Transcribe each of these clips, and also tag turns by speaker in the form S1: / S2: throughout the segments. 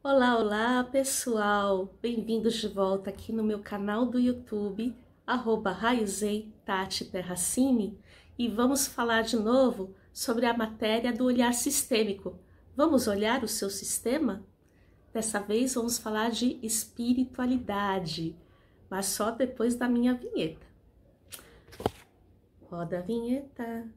S1: Olá, olá pessoal! Bem-vindos de volta aqui no meu canal do YouTube, @Raiozei Tati Terracini, e vamos falar de novo sobre a matéria do olhar sistêmico. Vamos olhar o seu sistema? Dessa vez vamos falar de espiritualidade, mas só depois da minha vinheta. Roda a vinheta!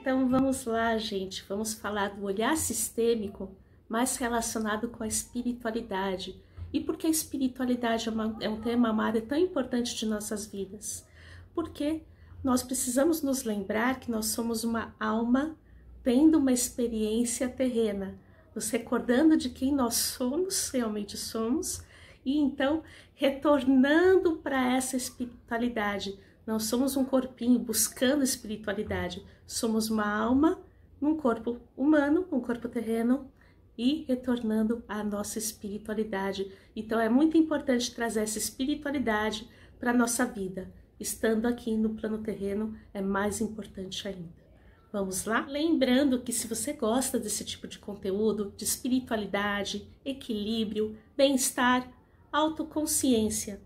S1: Então vamos lá, gente, vamos falar do olhar sistêmico mais relacionado com a espiritualidade. E por que a espiritualidade é um tema, uma área tão importante de nossas vidas? Porque nós precisamos nos lembrar que nós somos uma alma tendo uma experiência terrena, nos recordando de quem nós somos, realmente somos, e então retornando para essa espiritualidade. Não somos um corpinho buscando espiritualidade, somos uma alma num corpo humano, num corpo terreno e retornando à nossa espiritualidade. Então é muito importante trazer essa espiritualidade para a nossa vida. Estando aqui no plano terreno é mais importante ainda. Vamos lá? Lembrando que se você gosta desse tipo de conteúdo, de espiritualidade, equilíbrio, bem-estar, autoconsciência,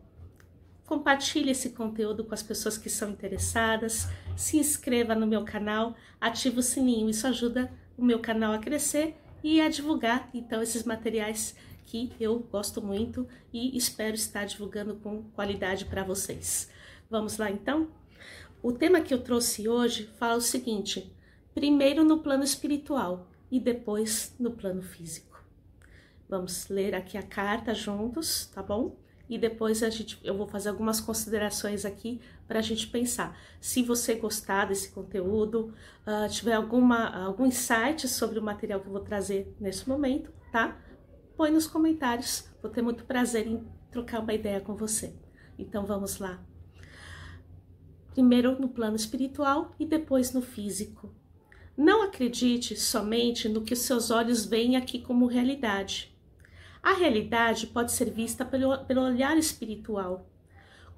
S1: compartilhe esse conteúdo com as pessoas que são interessadas, se inscreva no meu canal, ative o sininho, isso ajuda o meu canal a crescer e a divulgar então esses materiais que eu gosto muito e espero estar divulgando com qualidade para vocês. Vamos lá então? O tema que eu trouxe hoje fala o seguinte: primeiro no plano espiritual e depois no plano físico. Vamos ler aqui a carta juntos, tá bom? E depois eu vou fazer algumas considerações aqui para a gente pensar. Se você gostar desse conteúdo, tiver algum insight sobre o material que eu vou trazer nesse momento, tá? Põe nos comentários, vou ter muito prazer em trocar uma ideia com você. Então vamos lá. Primeiro no plano espiritual e depois no físico. Não acredite somente no que os seus olhos veem aqui como realidade. A realidade pode ser vista pelo olhar espiritual.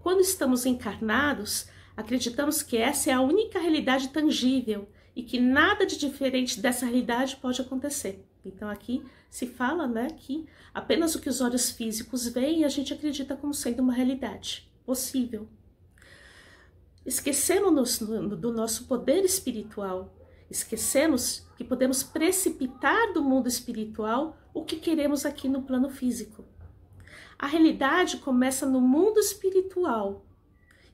S1: Quando estamos encarnados, acreditamos que essa é a única realidade tangível e que nada de diferente dessa realidade pode acontecer. Então aqui se fala, né, que apenas o que os olhos físicos veem a gente acredita como sendo uma realidade possível. Esquecemos do nosso poder espiritual. Esquecemos que podemos precipitar do mundo espiritual o que queremos aqui no plano físico. A realidade começa no mundo espiritual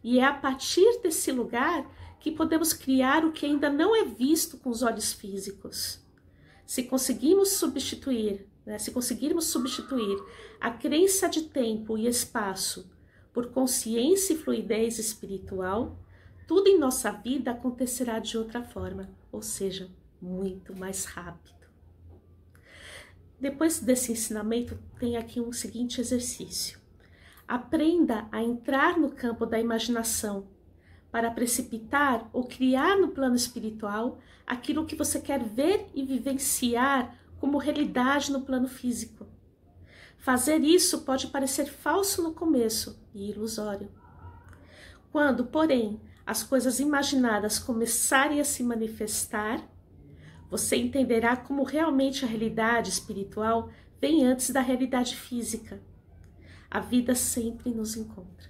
S1: e é a partir desse lugar que podemos criar o que ainda não é visto com os olhos físicos. Se conseguirmos substituir a crença de tempo e espaço por consciência e fluidez espiritual, tudo em nossa vida acontecerá de outra forma, ou seja, muito mais rápido. Depois desse ensinamento, tem aqui um seguinte exercício. Aprenda a entrar no campo da imaginação para precipitar ou criar no plano espiritual aquilo que você quer ver e vivenciar como realidade no plano físico. Fazer isso pode parecer falso no começo e ilusório. Quando, porém, as coisas imaginadas começarem a se manifestar, você entenderá como realmente a realidade espiritual vem antes da realidade física. A vida sempre nos encontra.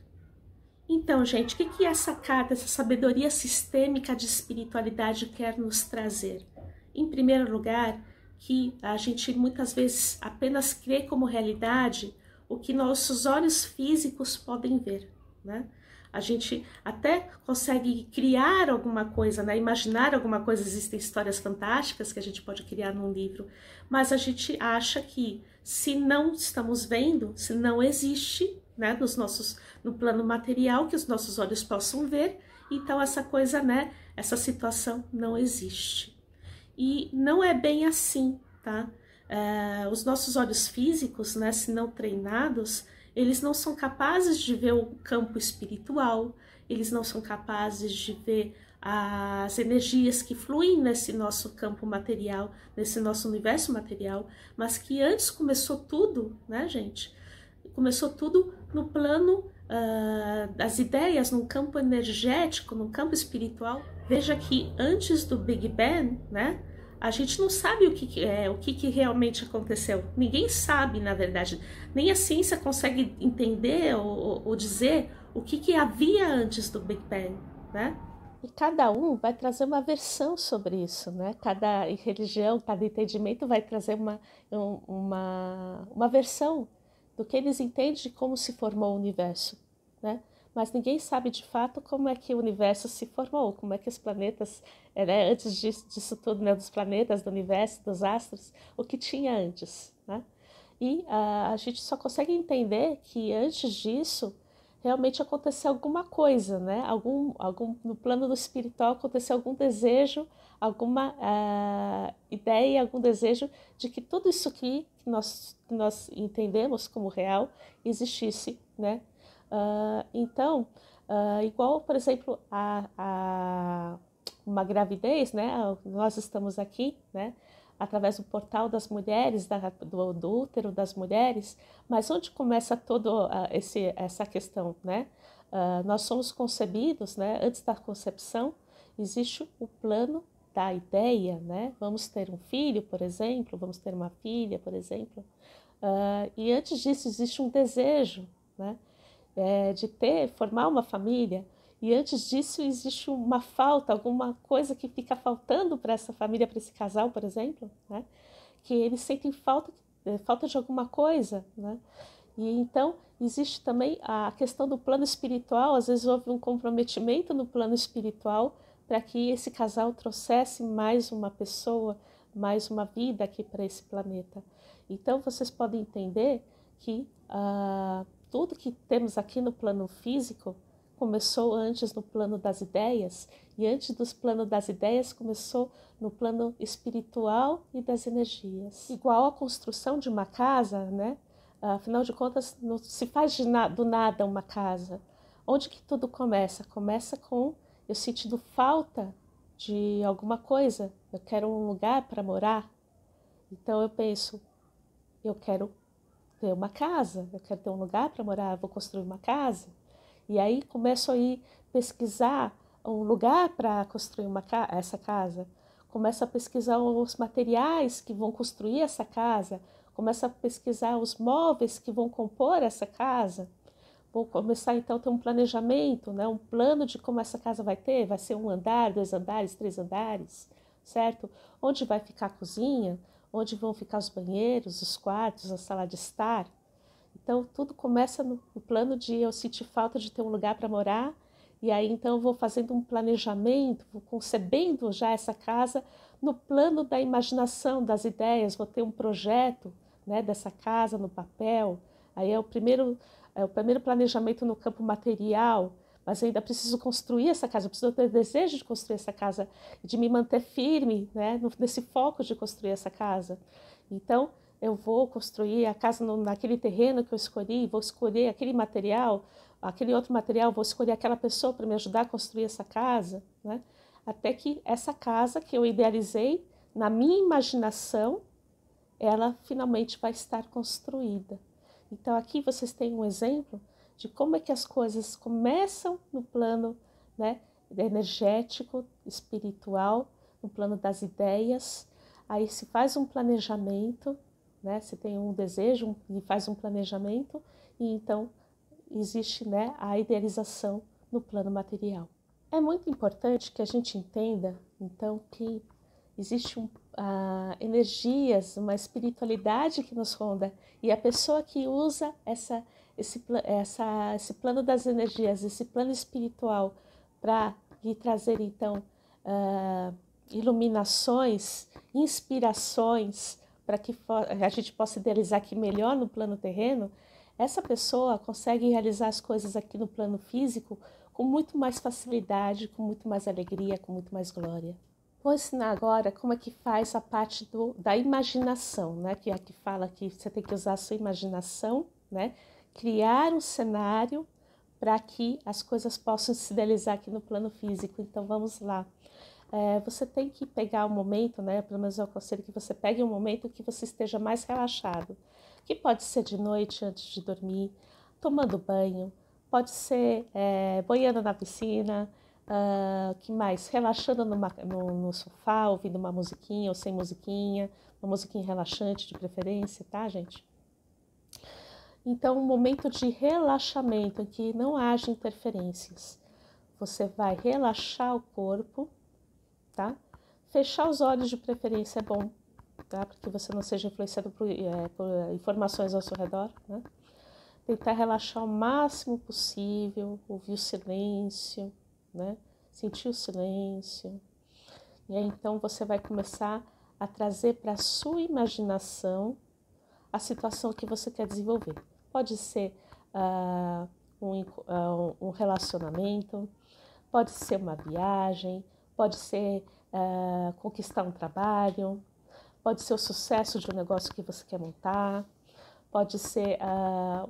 S1: Então, gente, o que essa carta, essa sabedoria sistêmica de espiritualidade quer nos trazer? Em primeiro lugar, que a gente muitas vezes apenas crê como realidade o que nossos olhos físicos podem ver, né? A gente até consegue criar alguma coisa, né? Imaginar alguma coisa, existem histórias fantásticas que a gente pode criar num livro, mas a gente acha que se não estamos vendo, se não existe, né, no plano material que os nossos olhos possam ver, então essa coisa, né, essa situação não existe. E não é bem assim, tá? Os nossos olhos físicos, né, se não treinados, eles não são capazes de ver o campo espiritual, eles não são capazes de ver as energias que fluem nesse nosso campo material, nesse nosso universo material, mas que antes começou tudo, né, gente? Começou tudo no plano das ideias, num campo energético, num campo espiritual. Veja que antes do Big Bang, né, A gente não sabe o que realmente aconteceu. Ninguém sabe, na verdade. Nem a ciência consegue entender ou dizer o que havia antes do Big Bang, né? E cada um vai trazer uma versão sobre isso, né? Cada religião, cada entendimento vai trazer uma versão do que eles entendem de como se formou o universo, né? Mas ninguém sabe de fato como é que o universo se formou, como é que os planetas, né, antes disso tudo, né, dos planetas, do universo, dos astros, o que tinha antes, né? E a gente só consegue entender que antes disso realmente aconteceu alguma coisa, né? No plano do espiritual aconteceu algum desejo, alguma ideia, algum desejo de que tudo isso aqui que nós entendemos como real existisse, né? Então, igual, por exemplo, uma gravidez, né? Nós estamos aqui, né? Através do portal das mulheres, do útero das mulheres, mas onde começa toda essa questão, né? Nós somos concebidos, né? Antes da concepção, existe o plano da ideia, né? Vamos ter um filho, por exemplo, vamos ter uma filha, por exemplo, e antes disso existe um desejo, né? De formar uma família, e antes disso existe uma falta, alguma coisa que fica faltando para essa família, para esse casal, por exemplo, né? Que eles sentem falta de alguma coisa, né? E então existe também a questão do plano espiritual, às vezes houve um comprometimento no plano espiritual para que esse casal trouxesse mais uma pessoa, mais uma vida aqui para esse planeta. Então vocês podem entender que tudo que temos aqui no plano físico começou antes no plano das ideias, e antes dos planos das ideias começou no plano espiritual e das energias. Igual a construção de uma casa, né? Afinal de contas, não se faz do nada uma casa. Onde que tudo começa? Começa com eu sentindo falta de alguma coisa. Eu quero um lugar para morar. Então eu penso, eu quero ter uma casa, eu quero ter um lugar para morar, eu vou construir uma casa. E aí começo a ir pesquisar um lugar para construir essa casa. Começo a pesquisar os materiais que vão construir essa casa. Começo a pesquisar os móveis que vão compor essa casa. Vou começar então a ter um planejamento, né? Um plano de como essa casa vai ter. Vai ser 1 andar, 2 andares, 3 andares, certo? Onde vai ficar a cozinha, onde vão ficar os banheiros, os quartos, a sala de estar. Então, tudo começa no plano de eu sentir falta de ter um lugar para morar, e aí então eu vou fazendo um planejamento, vou concebendo já essa casa no plano da imaginação, das ideias, vou ter um projeto, né, dessa casa no papel. Aí é o primeiro planejamento no campo material, mas ainda preciso construir essa casa, eu preciso ter desejo de construir essa casa, de me manter firme, né, nesse foco de construir essa casa. Então, eu vou construir a casa naquele terreno que eu escolhi, vou escolher aquele material, aquele outro material, vou escolher aquela pessoa para me ajudar a construir essa casa, né? Até que essa casa que eu idealizei, na minha imaginação, ela finalmente vai estar construída. Então aqui vocês têm um exemplo de como é que as coisas começam no plano, né, energético, espiritual, no plano das ideias, aí se faz um planejamento, né, se tem um desejo e faz um planejamento, e então existe, né, a idealização no plano material. É muito importante que a gente entenda, então, que existe energias, uma espiritualidade que nos ronda, e a pessoa que usa esse plano das energias, esse plano espiritual, para lhe trazer, então, iluminações, inspirações, para que a gente possa idealizar aqui melhor no plano terreno, essa pessoa consegue realizar as coisas aqui no plano físico com muito mais facilidade, com muito mais alegria, com muito mais glória. Vou ensinar agora como é que faz a parte da imaginação, né? Que aqui fala que você tem que usar a sua imaginação, né? Criar um cenário para que as coisas possam se idealizar aqui no plano físico. Então vamos lá. Você tem que pegar um momento, né? Pelo menos eu aconselho que você pegue um momento que você esteja mais relaxado. Que pode ser de noite antes de dormir, tomando banho, pode ser boiando na piscina, Que mais? Relaxando no sofá, ouvindo uma musiquinha ou sem musiquinha, uma musiquinha relaxante de preferência, tá, gente? Então, um momento de relaxamento em que não haja interferências. Você vai relaxar o corpo, tá? Fechar os olhos de preferência é bom, tá? Para que você não seja influenciado por informações ao seu redor, né? Tentar relaxar o máximo possível, ouvir o silêncio, né? Sentir o silêncio. E aí, então, você vai começar a trazer para a sua imaginação a situação que você quer desenvolver. Pode ser um relacionamento, pode ser uma viagem, pode ser conquistar um trabalho, pode ser o sucesso de um negócio que você quer montar, pode ser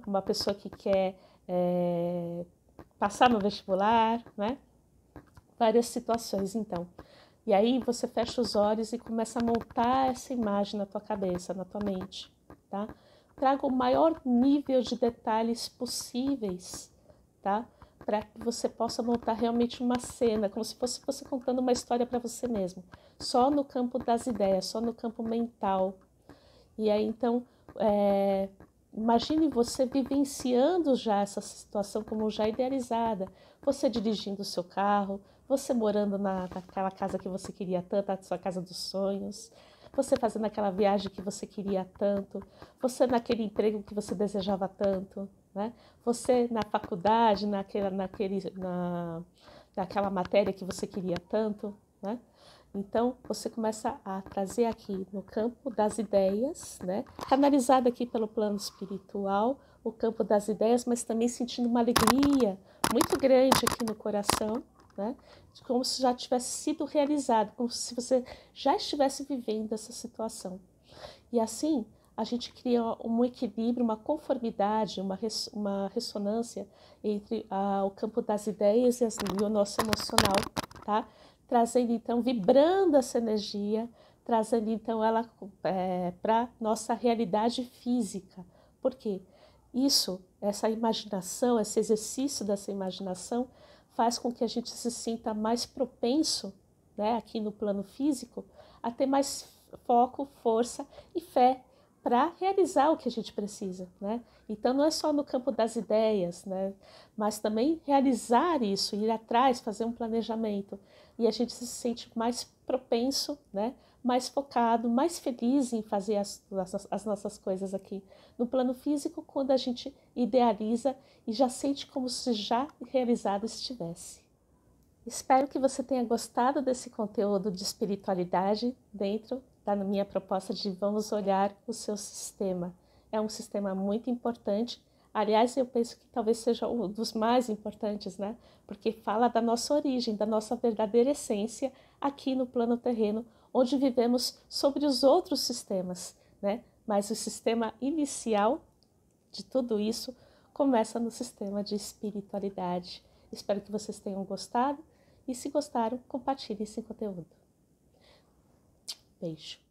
S1: uma pessoa que quer passar no vestibular, né? Várias situações, então. E aí você fecha os olhos e começa a montar essa imagem na tua cabeça, na tua mente, tá? Traga o maior nível de detalhes possíveis, tá? Para que você possa montar realmente uma cena, como se fosse você contando uma história para você mesmo. Só no campo das ideias, só no campo mental. E aí, então, imagine você vivenciando já essa situação como já idealizada. Você dirigindo o seu carro, você morando naquela casa que você queria tanto, a sua casa dos sonhos, você fazendo aquela viagem que você queria tanto, você naquele emprego que você desejava tanto, né? Você na faculdade, naquela matéria que você queria tanto, né? Então, você começa a trazer aqui no campo das ideias, né? Canalizado aqui pelo plano espiritual, o campo das ideias, mas também sentindo uma alegria muito grande aqui no coração, né? Como se já tivesse sido realizado, como se você já estivesse vivendo essa situação. E assim, a gente cria um equilíbrio, uma conformidade, uma ressonância entre o campo das ideias e o nosso emocional, tá? Trazendo então, vibrando essa energia, trazendo então ela para nossa realidade física. Por quê? Essa imaginação, esse exercício dessa imaginação faz com que a gente se sinta mais propenso, né, aqui no plano físico, a ter mais foco, força e fé para realizar o que a gente precisa, né? Então não é só no campo das ideias, né? Mas também realizar isso, ir atrás, fazer um planejamento. E a gente se sente mais propenso, né? Mais focado, mais feliz em fazer as nossas coisas aqui no plano físico, quando a gente idealiza e já sente como se já realizado estivesse. Espero que você tenha gostado desse conteúdo de espiritualidade dentro da minha proposta de vamos olhar o seu sistema. É um sistema muito importante. Aliás, eu penso que talvez seja um dos mais importantes, né? Porque fala da nossa origem, da nossa verdadeira essência aqui no plano terreno, onde vivemos sobre os outros sistemas, né? Mas o sistema inicial de tudo isso começa no sistema de espiritualidade. Espero que vocês tenham gostado e se gostaram, compartilhe esse conteúdo. Beijo.